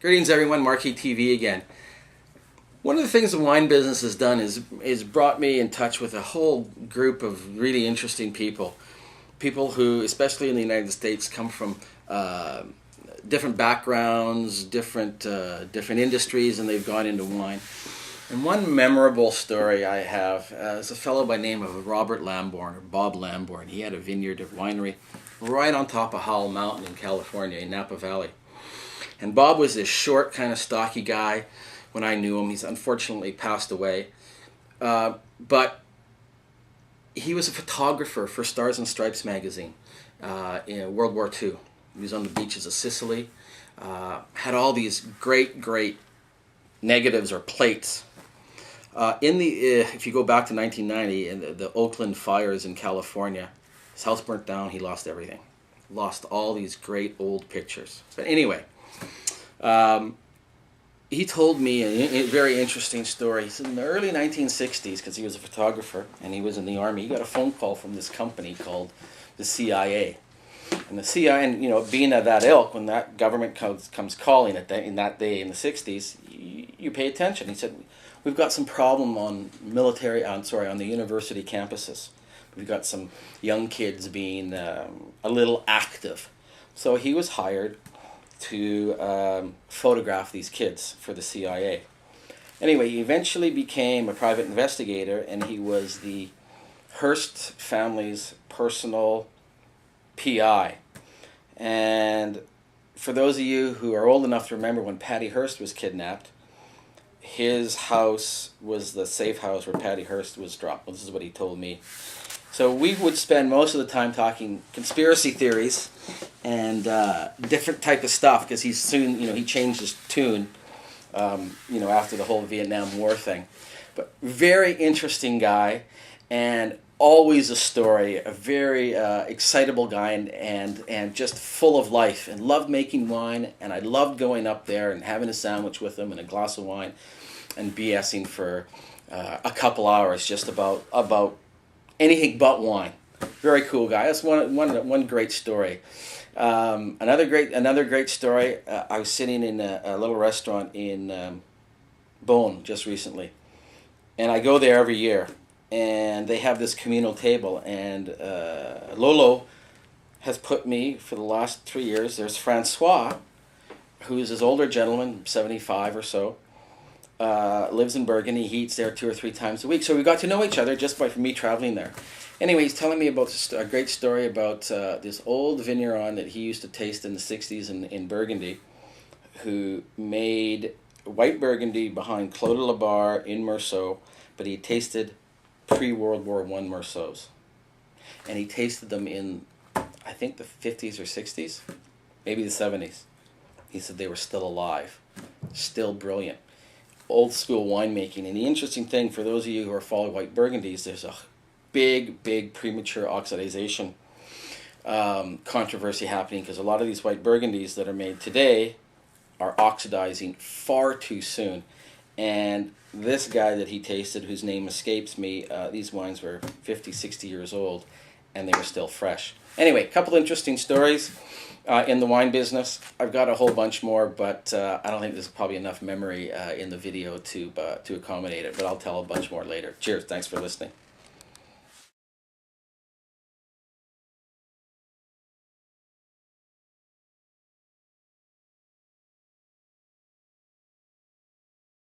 Greetings everyone, Marquis TV again. One of the things the wine business has done is brought me in touch with a whole group of really interesting people. People who, especially in the United States, come from different backgrounds, different industries, and they've gone into wine. And one memorable story I have is a fellow by the name of Robert Lambourne, or Bob Lambourne. He had a vineyard, a winery, right on top of Howell Mountain in California, in Napa Valley. And Bob was this short, kind of stocky guy when I knew him. He's unfortunately passed away. But he was a photographer for Stars and Stripes magazine in World War II. He was on the beaches of Sicily. Had all these great negatives or plates. If you go back to 1990, in the Oakland fires in California, his house burnt down. He lost everything. Lost all these great old pictures. But anyway, he told me a very interesting story. He said in the early 1960s, because he was a photographer and he was in the Army, he got a phone call from this company called the CIA. And the CIA, and being of that ilk, when that government comes calling in that day in the 60s, you pay attention. He said, we've got some problem on the university campuses. We've got some young kids being a little active. So he was hired to photograph these kids for the CIA. Anyway, he eventually became a private investigator, and he was the Hearst family's personal PI. And for those of you who are old enough to remember when Patty Hearst was kidnapped, his house was the safe house where Patty Hearst was dropped. Well, this is what he told me. So we would spend most of the time talking conspiracy theories and different type of stuff, because he changed his tune, after the whole Vietnam War thing. But very interesting guy, and always a story. A very excitable guy, and just full of life, and loved making wine. And I loved going up there and having a sandwich with him and a glass of wine, and BSing for a couple hours just about anything but wine. Very cool guy. That's one great story. Another great story. I was sitting in a little restaurant in Beaune just recently, and I go there every year, and they have this communal table, and Lolo has put me for the last 3 years. There's Francois, who's this older gentleman, 75 or so. Lives in Burgundy. He eats there 2 or 3 times a week. So we got to know each other just by me traveling there. Anyway, he's telling me about a great story about this old vigneron that he used to taste in the 60s in Burgundy, who made white Burgundy behind Clos de la Barre in Meursault, but he tasted pre-World War I Meursaults. And he tasted them in, I think, the 50s or 60s, maybe the 70s. He said they were still alive, still brilliant. Old school winemaking. And the interesting thing for those of you who are following white Burgundies, there's a big premature oxidization controversy happening, because a lot of these white Burgundies that are made today are oxidizing far too soon. And this guy that he tasted, whose name escapes me, these wines were 50, 60 years old, and they were still fresh. Anyway, a couple interesting stories in the wine business. I've got a whole bunch more, but I don't think there's probably enough memory in the video to accommodate it, but I'll tell a bunch more later. Cheers. Thanks for listening.